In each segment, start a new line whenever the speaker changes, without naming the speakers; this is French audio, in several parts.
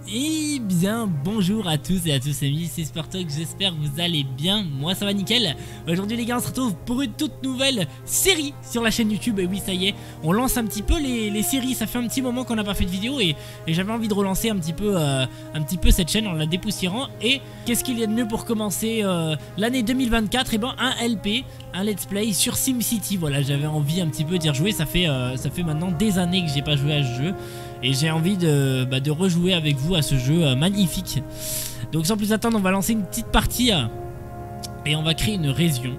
Et bien bonjour à tous et à tous amis, c'est Sportok, j'espère que vous allez bien, moi ça va nickel. Aujourd'hui les gars, on se retrouve pour une toute nouvelle série sur la chaîne YouTube. Et oui, ça y est, on lance un petit peu les séries, ça fait un petit moment qu'on n'a pas fait de vidéo et j'avais envie de relancer un petit peu cette chaîne en la dépoussiérant. Et qu'est-ce qu'il y a de mieux pour commencer l'année 2024? Et ben un LP, un let's play sur SimCity. Voilà, j'avais envie un petit peu d'y rejouer, ça fait maintenant des années que j'ai pas joué à ce jeu. Et j'ai envie de rejouer avec vous à ce jeu magnifique. Donc sans plus attendre, on va lancer une petite partie et on va créer une région.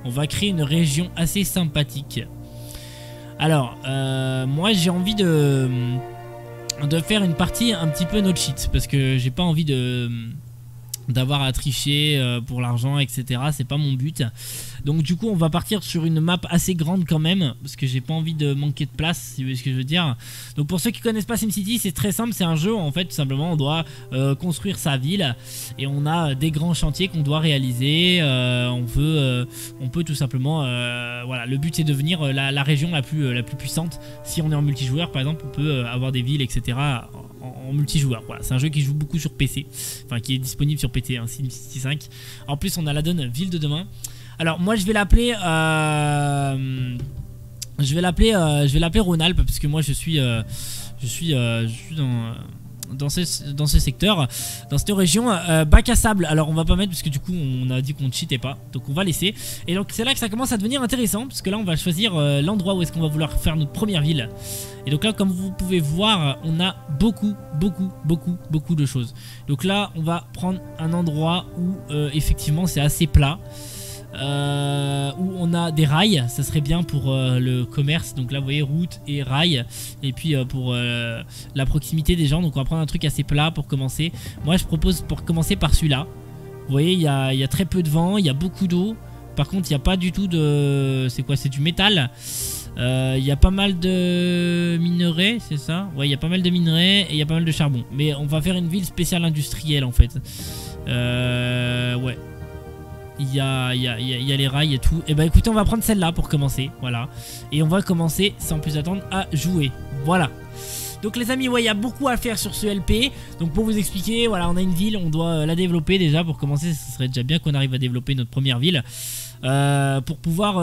On va créer une région assez sympathique. Alors, moi j'ai envie de faire une partie un petit peu no cheat. Parce que j'ai pas envie d'avoir à tricher pour l'argent, etc. C'est pas mon but. Donc du coup on va partir sur une map assez grande quand même, parce que j'ai pas envie de manquer de place, si vous voyez ce que je veux dire. Donc pour ceux qui connaissent pas SimCity, c'est très simple, c'est un jeu où en fait tout simplement on doit construire sa ville et on a des grands chantiers qu'on doit réaliser. On peut tout simplement voilà, le but c'est de devenir la région la plus puissante. Si on est en multijoueur par exemple, on peut avoir des villes, etc. en multijoueur. Voilà, c'est un jeu qui joue beaucoup sur PC, enfin qui est disponible sur PC, hein, SimCity 5. En plus on a la donne ville de demain. Alors moi je vais l'appeler Rhône-Alpes, parce que moi je suis dans ce secteur, dans cette région. Bac à sable, alors on va pas mettre parce que du coup on a dit qu'on ne cheatait pas, donc on va laisser. Et donc c'est là que ça commence à devenir intéressant, parce que là on va choisir l'endroit où est-ce qu'on va vouloir faire notre première ville. Et donc là comme vous pouvez voir, on a beaucoup de choses. Donc là on va prendre un endroit où effectivement c'est assez plat, où on a des rails, ça serait bien pour le commerce. Donc là vous voyez route et rails, et puis pour la proximité des gens. Donc on va prendre un truc assez plat pour commencer. Moi je propose pour commencer par celui-là. Vous voyez il y a très peu de vent, il y a beaucoup d'eau. Par contre il n'y a pas du tout de... C'est quoi? C'est du métal. Il y a pas mal de minerais, c'est ça? Ouais, il y a pas mal de minerais et il y a pas mal de charbon. Mais on va faire une ville spéciale industrielle en fait. Ouais. Il y a les rails et tout. Et bah écoutez, on va prendre celle-là pour commencer. Voilà. Et on va commencer sans plus attendre à jouer. Voilà. Donc les amis, ouais, il y a beaucoup à faire sur ce LP. Donc pour vous expliquer, voilà, on a une ville, on doit la développer déjà. Pour commencer, ce serait déjà bien qu'on arrive à développer notre première ville. Pour pouvoir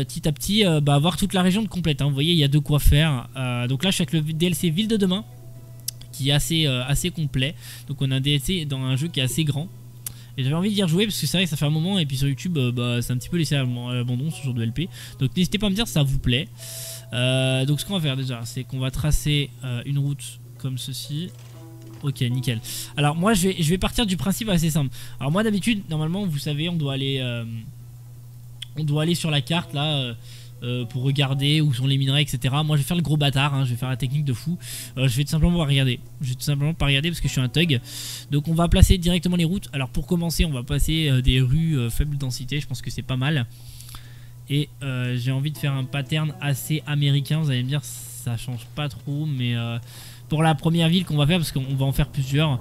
petit à petit avoir toute la région de complète, hein. Vous voyez, il y a de quoi faire. Donc là, je suis avec le DLC Ville de demain, qui est assez complet. Donc on a un DLC dans un jeu qui est assez grand. Et j'avais envie d'y rejouer parce que c'est vrai que ça fait un moment, et puis sur YouTube c'est un petit peu laissé à l'abandon ce genre de LP. Donc n'hésitez pas à me dire si ça vous plaît. Donc ce qu'on va faire déjà, c'est qu'on va tracer une route comme ceci. Ok, nickel. Alors moi je vais partir du principe assez simple. Alors moi d'habitude, normalement vous savez, on doit aller sur la carte là, pour regarder où sont les minerais, etc. Moi je vais faire le gros bâtard, hein, je vais faire la technique de fou. Je vais tout simplement pas regarder. Je vais tout simplement pas regarder parce que je suis un thug. Donc on va placer directement les routes. Alors pour commencer, on va passer des rues faible densité. Je pense que c'est pas mal. Et j'ai envie de faire un pattern assez américain. Vous allez me dire ça change pas trop, mais pour la première ville qu'on va faire, parce qu'on va en faire plusieurs,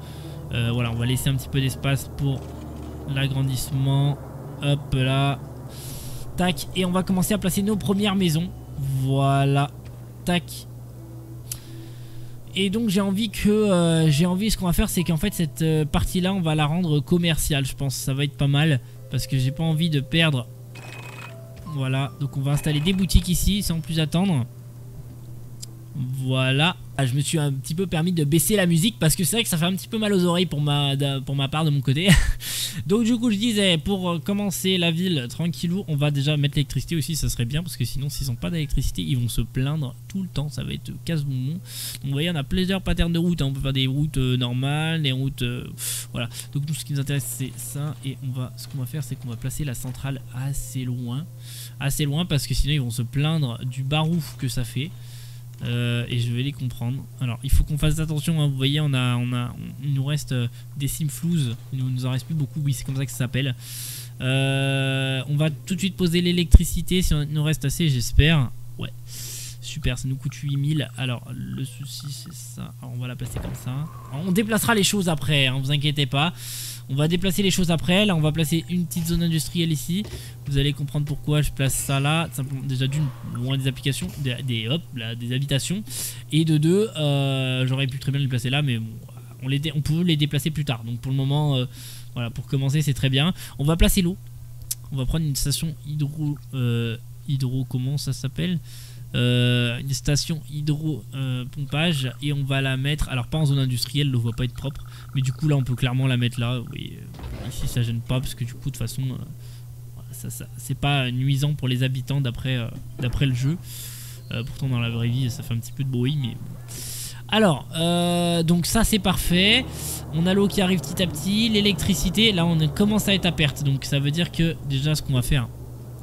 voilà, on va laisser un petit peu d'espace pour l'agrandissement. Hop là. Tac, et on va commencer à placer nos premières maisons. Voilà. Tac. Et donc j'ai envie ce qu'on va faire, c'est qu'en fait cette partie là on va la rendre commerciale. Je pense ça va être pas mal, parce que j'ai pas envie de perdre. Voilà, donc on va installer des boutiques ici sans plus attendre. Voilà. Je me suis un petit peu permis de baisser la musique parce que c'est vrai que ça fait un petit peu mal aux oreilles pour ma part de mon côté. Donc du coup je disais, pour commencer la ville tranquillou, on va déjà mettre l'électricité aussi, ça serait bien, parce que sinon s'ils n'ont pas d'électricité ils vont se plaindre tout le temps, ça va être casse-bonbon. Donc vous voyez, on a plusieurs patterns de routes, hein. On peut faire des routes normales, des routes voilà. Donc nous ce qui nous intéresse c'est ça, et ce qu'on va faire c'est qu'on va placer la centrale assez loin, parce que sinon ils vont se plaindre du barouf que ça fait. Et je vais les comprendre. Alors il faut qu'on fasse attention, hein. Vous voyez, il nous reste des simflouz. Il nous en reste plus beaucoup. Oui, c'est comme ça que ça s'appelle. On va tout de suite poser l'électricité, si il nous reste assez, j'espère. Ouais, Super, ça nous coûte 8000. Alors, le souci, c'est ça. Alors, on va la placer comme ça. Alors, on déplacera les choses après, hein, vous inquiétez pas. On va déplacer les choses après. Là, on va placer une petite zone industrielle ici. Vous allez comprendre pourquoi je place ça là. Simplement, déjà d'une, loin des applications, des habitations. Et de deux, j'aurais pu très bien les placer là, mais bon, on peut les déplacer plus tard. Donc pour le moment, voilà, pour commencer, c'est très bien. On va placer l'eau. On va prendre une station comment ça s'appelle, une station pompage, et on va la mettre, alors pas en zone industrielle, l'eau va pas être propre, mais du coup là on peut clairement la mettre là. Oui, ici ça gêne pas parce que du coup de toute façon c'est pas nuisant pour les habitants d'après le jeu. Pourtant dans la vraie vie ça fait un petit peu de bruit, mais alors donc ça c'est parfait. On a l'eau qui arrive petit à petit, l'électricité là on commence à être à perte, donc ça veut dire que déjà ce qu'on va faire,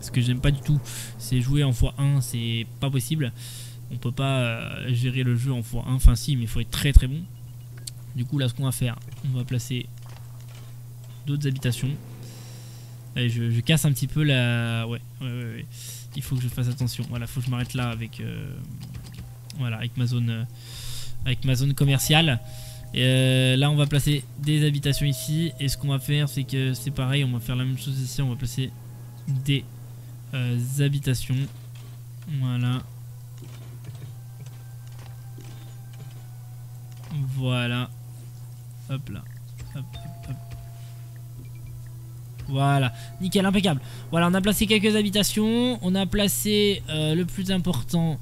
ce que j'aime pas du tout, c'est jouer en x1, c'est pas possible. On peut pas gérer le jeu en x1, enfin si, mais il faut être très très bon. Du coup là ce qu'on va faire, on va placer d'autres habitations. Allez, je casse un petit peu la... Ouais. Il faut que je fasse attention. Voilà, faut que je m'arrête là avec... Voilà, avec ma zone commerciale. Et là on va placer des habitations ici. Et ce qu'on va faire, c'est que c'est pareil, on va faire la même chose ici. On va placer des habitations. Voilà. Voilà. Hop là. Hop, hop, hop. Voilà. Nickel, impeccable. Voilà, on a placé quelques habitations. On a placé le plus important,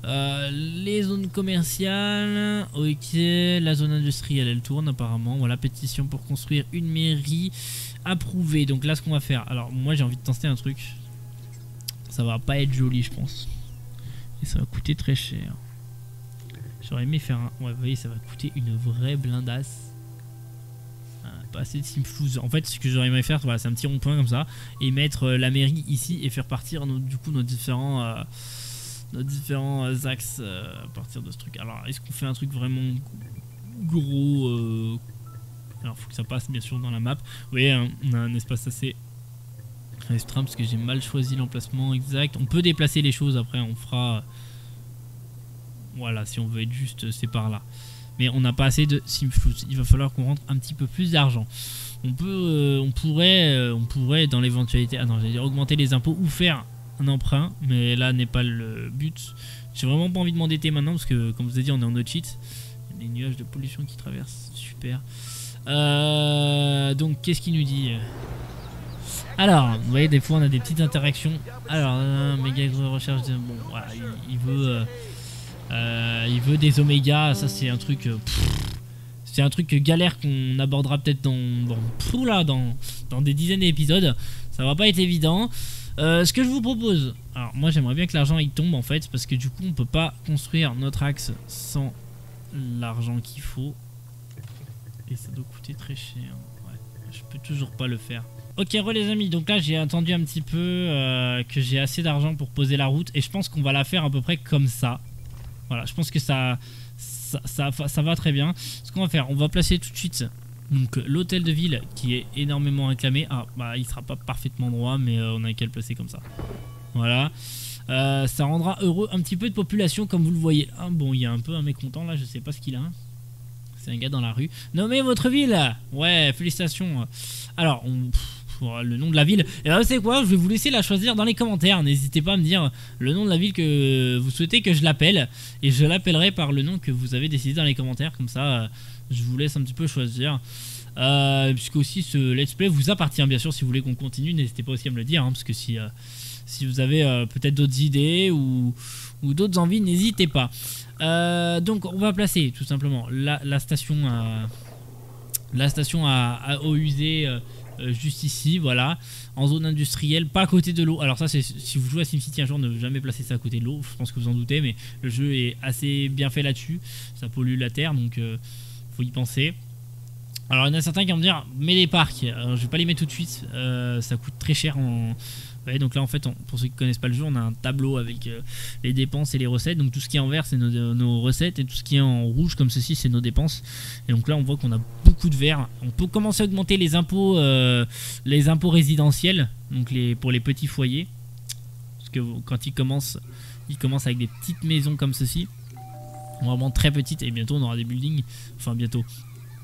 les zones commerciales. Ok. La zone industrielle, elle tourne apparemment. Voilà, pétition pour construire une mairie. Approuvé. Donc là, ce qu'on va faire. Alors, moi, j'ai envie de tester un truc. Ça va pas être joli, je pense. Et ça va coûter très cher. J'aurais aimé faire un... Ouais, vous voyez, ça va coûter une vraie blindasse. Pas assez de simflouz. En fait, ce que j'aurais aimé faire, voilà, c'est un petit rond-point comme ça. Et mettre la mairie ici et faire partir du coup nos différents axes à partir de ce truc. Alors, est-ce qu'on fait un truc vraiment gros Alors, faut que ça passe bien sûr dans la map. Vous voyez, hein, on a un espace assez restreint parce que j'ai mal choisi l'emplacement exact. On peut déplacer les choses après, on fera... Voilà, si on veut être juste, c'est par là. Mais on n'a pas assez de simflouz. Il va falloir qu'on rentre un petit peu plus d'argent. On pourrait dans l'éventualité... Ah non, j'allais dire augmenter les impôts ou faire un emprunt. Mais là n'est pas le but. J'ai vraiment pas envie de m'endetter maintenant parce que, comme je vous ai dit, on est en no cheat. Il y a des nuages de pollution qui traversent. Super. Donc, qu'est-ce qu'il nous dit ? Alors, vous voyez, des fois on a des petites interactions. Alors, méga recherche de... Bon, voilà, il veut des omégas. Ça c'est un truc c'est un truc galère qu'on abordera peut-être dans des dizaines d'épisodes. Ça va pas être évident. Ce que je vous propose, alors moi j'aimerais bien que l'argent il tombe en fait, parce que du coup on peut pas construire notre axe sans l'argent qu'il faut, et ça doit coûter très cher. Ouais, je peux toujours pas le faire. Ok, les amis, donc là j'ai attendu un petit peu que j'ai assez d'argent pour poser la route, et je pense qu'on va la faire à peu près comme ça. Voilà, je pense que ça va très bien. Ce qu'on va faire, on va placer tout de suite donc l'hôtel de ville qui est énormément réclamé. Ah, bah il sera pas parfaitement droit, mais on a qu'à le placer comme ça. Voilà. Ça rendra heureux un petit peu de population, comme vous le voyez. Ah, bon, il y a un peu un mécontent là, je sais pas ce qu'il a. C'est un gars dans la rue. Nommez votre ville. Ouais, félicitations. Alors, le nom de la ville, et là c'est quoi, je vais vous laisser la choisir dans les commentaires. N'hésitez pas à me dire le nom de la ville que vous souhaitez que je l'appelle, et je l'appellerai par le nom que vous avez décidé dans les commentaires. Comme ça je vous laisse un petit peu choisir, puisque aussi ce let's play vous appartient bien sûr. Si vous voulez qu'on continue, n'hésitez pas aussi à me le dire, hein, parce que si vous avez peut-être d'autres idées ou d'autres envies, n'hésitez pas. Donc on va placer tout simplement la station à eau usée juste ici, voilà, en zone industrielle, pas à côté de l'eau. Alors ça, c'est si vous jouez à SimCity un jour, ne jamais placer ça à côté de l'eau. Je pense que vous en doutez, mais le jeu est assez bien fait là-dessus. Ça pollue la terre, donc faut y penser. Alors il y en a certains qui vont me dire, mets les parcs. Alors, je vais pas les mettre tout de suite, ça coûte très cher en... Ouais, donc là en fait, pour ceux qui connaissent pas le jeu, on a un tableau avec les dépenses et les recettes. Donc tout ce qui est en vert c'est nos recettes, et tout ce qui est en rouge comme ceci c'est nos dépenses. Et donc là on voit qu'on a beaucoup de vert. On peut commencer à augmenter les impôts résidentiels, donc pour les petits foyers, parce que quand ils commencent Il commence avec des petites maisons comme ceci, vraiment très petites, et bientôt on aura des buildings, enfin bientôt.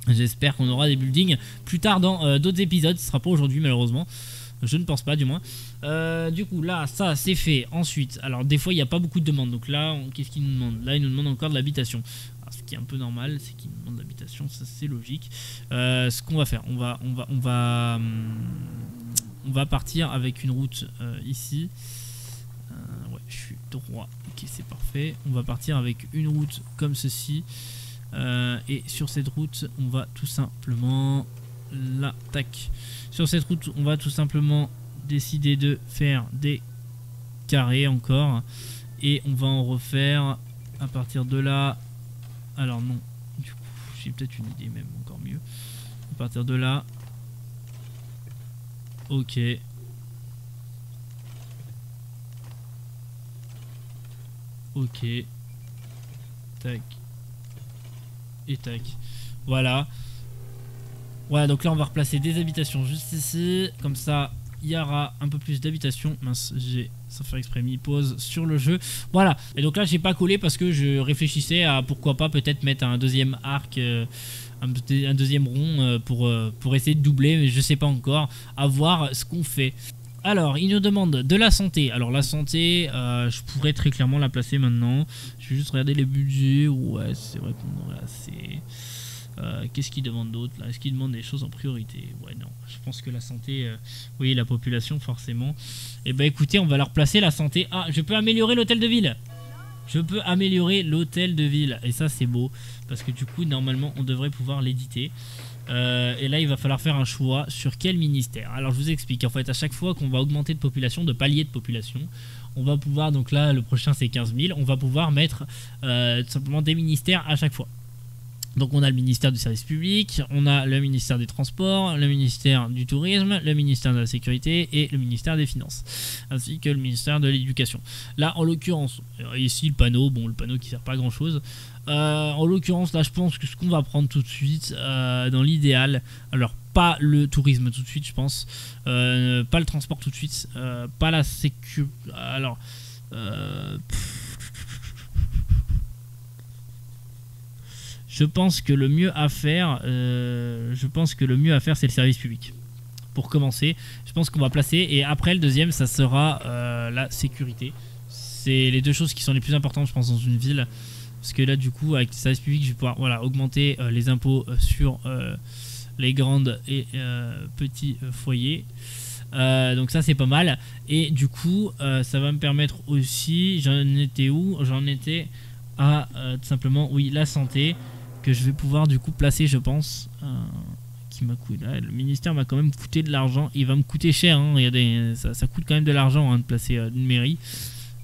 J'espère qu'on aura des buildings plus tard dans d'autres épisodes, ce sera pas aujourd'hui malheureusement. Je ne pense pas du moins. Du coup là ça c'est fait. Ensuite, alors des fois il n'y a pas beaucoup de demandes. Donc là qu'est-ce qu'il nous demande? Là il nous demande encore de l'habitation. Ce qui est un peu normal, c'est qu'il nous demande de l'habitation, ça c'est logique. Ce qu'on va faire, on va partir avec une route ici. Ouais, je suis droit. Ok, c'est parfait. On va partir avec une route comme ceci. Et sur cette route, on va tout simplement... Là, tac. Sur cette route, on va tout simplement décider de faire des carrés encore. Et on va en refaire à partir de là. Alors non, du coup, j'ai peut-être une idée même encore mieux. À partir de là. Ok. Ok. Tac. Et tac. Voilà. Voilà, donc là on va replacer des habitations juste ici. Comme ça, il y aura un peu plus d'habitations. Mince, j'ai sans faire exprès mis pause sur le jeu. Voilà. Et donc là j'ai pas collé parce que je réfléchissais à pourquoi pas peut-être mettre un deuxième arc, un deuxième rond pour essayer de doubler, mais je sais pas encore. À voir ce qu'on fait. Alors, il nous demande de la santé. Alors la santé, je pourrais très clairement la placer maintenant. Je vais juste regarder les budgets. Ouais, c'est vrai qu'on aurait assez. Qu'est-ce qu'il demande d'autre là? Est-ce qu'il demande des choses en priorité? Ouais, non. Je pense que la santé, oui, la population forcément. Et bah écoutez, on va leur placer la santé. Ah, je peux améliorer l'hôtel de ville. Je peux améliorer l'hôtel de ville. Et ça, c'est beau. Parce que du coup, normalement, on devrait pouvoir l'éditer. Et là, il va falloir faire un choix sur quel ministère. Alors, je vous explique. En fait, à chaque fois qu'on va augmenter de population, de palier de population, on va pouvoir, donc là, le prochain, c'est 15 000. On va pouvoir mettre tout simplement des ministères à chaque fois. Donc on a le ministère du service public, on a le ministère des transports, le ministère du tourisme, le ministère de la sécurité et le ministère des finances, ainsi que le ministère de l'éducation. Là en l'occurrence, ici le panneau, bon le panneau qui sert pas à grand chose. En l'occurrence là je pense que ce qu'on va prendre tout de suite, dans l'idéal, alors pas le tourisme tout de suite je pense, pas le transport tout de suite, pas la sécu, alors... Je pense que le mieux à faire, c'est le service public. Pour commencer, je pense qu'on va placer, et après le deuxième, ça sera la sécurité. C'est les deux choses qui sont les plus importantes, je pense, dans une ville. Parce que là, du coup, avec le service public, je vais pouvoir augmenter les impôts sur les grandes et petits foyers. Donc ça, c'est pas mal. Et du coup, ça va me permettre aussi, j'en étais où? J'en étais à tout simplement, oui, la santé. Que je vais pouvoir du coup placer, je pense, qui m'a coûté. Le ministère m'a quand même coûté de l'argent. Il va me coûter cher, hein. Il y a ça coûte quand même de l'argent, hein, de placer une mairie.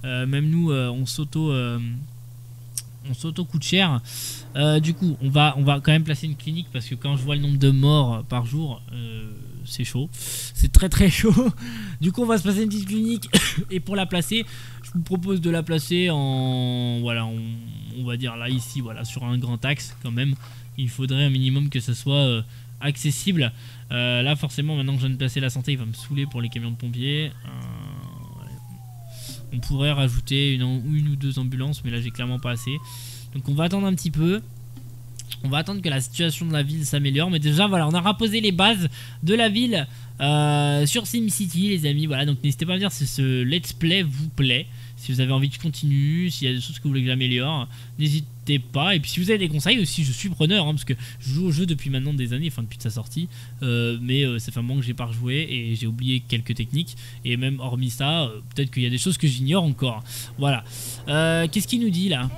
Même nous, on s'auto coûte cher. Du coup, on va quand même placer une clinique parce que quand je vois le nombre de morts par jour, c'est chaud. C'est très très chaud. Du coup, on va se placer une petite clinique et pour la placer, je vous propose de la placer en voilà, on va dire là ici, voilà, sur un grand axe quand même. Il faudrait un minimum que ça soit accessible. Là, forcément, maintenant que je viens de placer la santé, il va me saouler pour les camions de pompiers. On pourrait rajouter une ou deux ambulances, mais là j'ai clairement pas assez. Donc on va attendre un petit peu. On va attendre que la situation de la ville s'améliore. Mais déjà voilà, on a reposé les bases de la ville sur SimCity les amis. Voilà, donc n'hésitez pas à me dire si ce let's play vous plaît. Si vous avez envie que je continue, s'il y a des choses que vous voulez que j'améliore, n'hésitez pas. Et puis si vous avez des conseils aussi, je suis preneur, hein, parce que je joue au jeu depuis maintenant des années, enfin depuis sa sortie. Mais ça fait un moment que j'ai pas rejoué et j'ai oublié quelques techniques. Et même hormis ça, peut-être qu'il y a des choses que j'ignore encore. Voilà. Qu'est-ce qu'il nous dit là?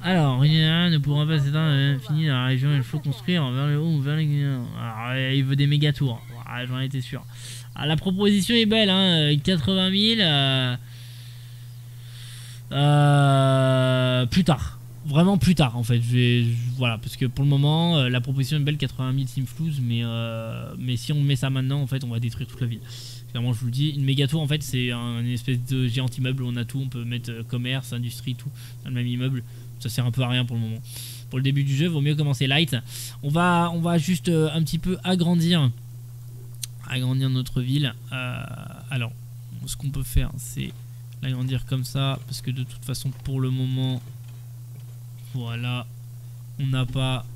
Alors, rien ne pourra pas s'éteindre, fini dans la région, il faut construire vers le haut ou vers les... Alors, il veut des méga tours, j'en étais sûr. Ah, la proposition est belle, hein, 80 000. Plus tard, vraiment plus tard en fait. Voilà, parce que pour le moment, la proposition est belle, 80 000 Simflouz, mais si on met ça maintenant, en fait, on va détruire toute la ville. Clairement, je vous le dis, une méga tour en fait, c'est une espèce de géant immeuble où on a tout, on peut mettre commerce, industrie, tout dans le même immeuble. Ça sert un peu à rien pour le moment. Pour le début du jeu, vaut mieux commencer light. On va juste un petit peu agrandir notre ville. Alors, ce qu'on peut faire, c'est l'agrandir comme ça, parce que de toute façon pour le moment, voilà, on n'a pas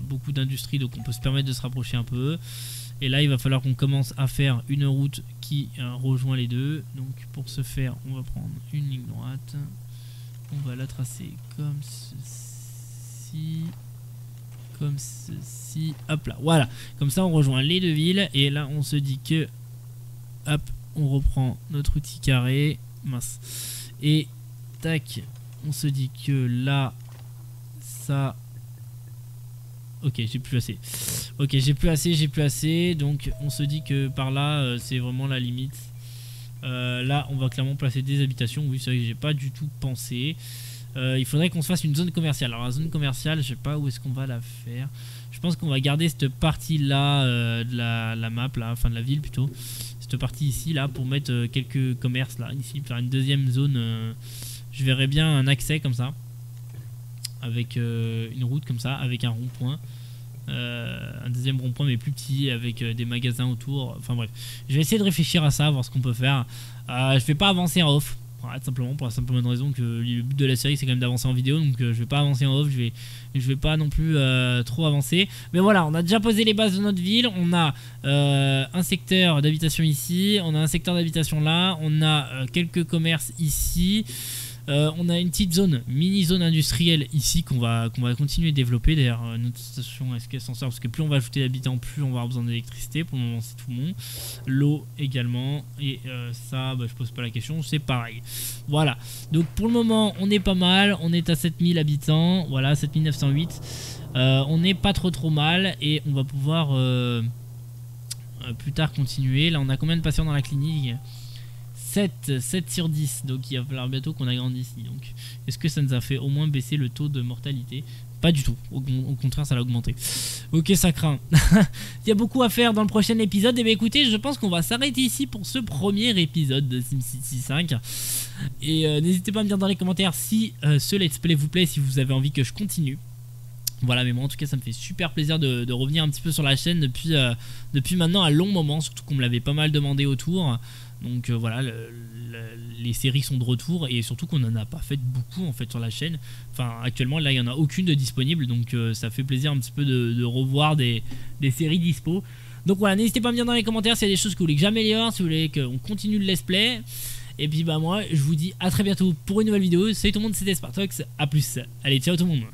beaucoup d'industrie, donc on peut se permettre de se rapprocher un peu. Et là il va falloir qu'on commence à faire une route qui rejoint les deux. Donc pour ce faire, on va prendre une ligne droite, on va la tracer comme ceci, comme ceci, hop là, voilà, comme ça on rejoint les deux villes. Et là on se dit que hop, on reprend notre outil carré, mince, et tac, on se dit que là ça, ok, j'ai plus assez, ok, j'ai plus assez, donc on se dit que par là c'est vraiment la limite. Là on va clairement placer des habitations. Oui, c'est vrai que j'ai pas du tout pensé. Il faudrait qu'on se fasse une zone commerciale. Alors la zone commerciale, je sais pas où est-ce qu'on va la faire. Je pense qu'on va garder cette partie là de la map là, enfin de la ville plutôt, cette partie ici là, pour mettre quelques commerces là, ici, faire une deuxième zone. Je verrais bien un accès comme ça, avec une route comme ça, avec un rond-point, un deuxième rond-point mais plus petit, avec des magasins autour. Enfin bref, je vais essayer de réfléchir à ça, voir ce qu'on peut faire. Je vais pas avancer en off, voilà, simplement pour la simple bonne raison que le but de la série c'est quand même d'avancer en vidéo, donc je vais pas avancer en off, je vais pas non plus trop avancer. Mais voilà, on a déjà posé les bases de notre ville. On a un secteur d'habitation ici, on a un secteur d'habitation là, on a quelques commerces ici. On a une petite zone, mini zone industrielle ici qu'on va continuer de développer. D'ailleurs notre station, est-ce qu'elle s'en sort, parce que plus on va ajouter d'habitants, plus on va avoir besoin d'électricité. Pour le moment c'est tout bon. L'eau également. Et ça bah, je pose pas la question, c'est pareil. Voilà, donc pour le moment on est pas mal. On est à 7000 habitants, voilà, 7908. On n'est pas trop mal. Et on va pouvoir plus tard continuer. Là on a combien de patients dans la clinique? 7 sur 10, donc il va falloir bientôt qu'on agrandisse. Donc est-ce que ça nous a fait au moins baisser le taux de mortalité? Pas du tout, au contraire ça l'a augmenté. Ok, ça craint. Il y a beaucoup à faire dans le prochain épisode. Et bien écoutez, je pense qu'on va s'arrêter ici pour ce premier épisode de SimCity 5. Et n'hésitez pas à me dire dans les commentaires si ce let's play vous plaît, si vous avez envie que je continue. Voilà, mais moi en tout cas ça me fait super plaisir de revenir un petit peu sur la chaîne depuis maintenant un long moment, surtout qu'on me l'avait pas mal demandé autour. Donc voilà, les séries sont de retour, et surtout qu'on en a pas fait beaucoup en fait sur la chaîne. Enfin actuellement là il n'y en a aucune de disponible, donc ça fait plaisir un petit peu de revoir des séries dispo. Donc voilà, n'hésitez pas à me dire dans les commentaires s'il y a des choses que vous voulez que j'améliore, si vous voulez qu'on continue le let's play. Et puis bah moi je vous dis à très bientôt pour une nouvelle vidéo. Salut tout le monde, c'était Spartox, à plus, allez ciao tout le monde.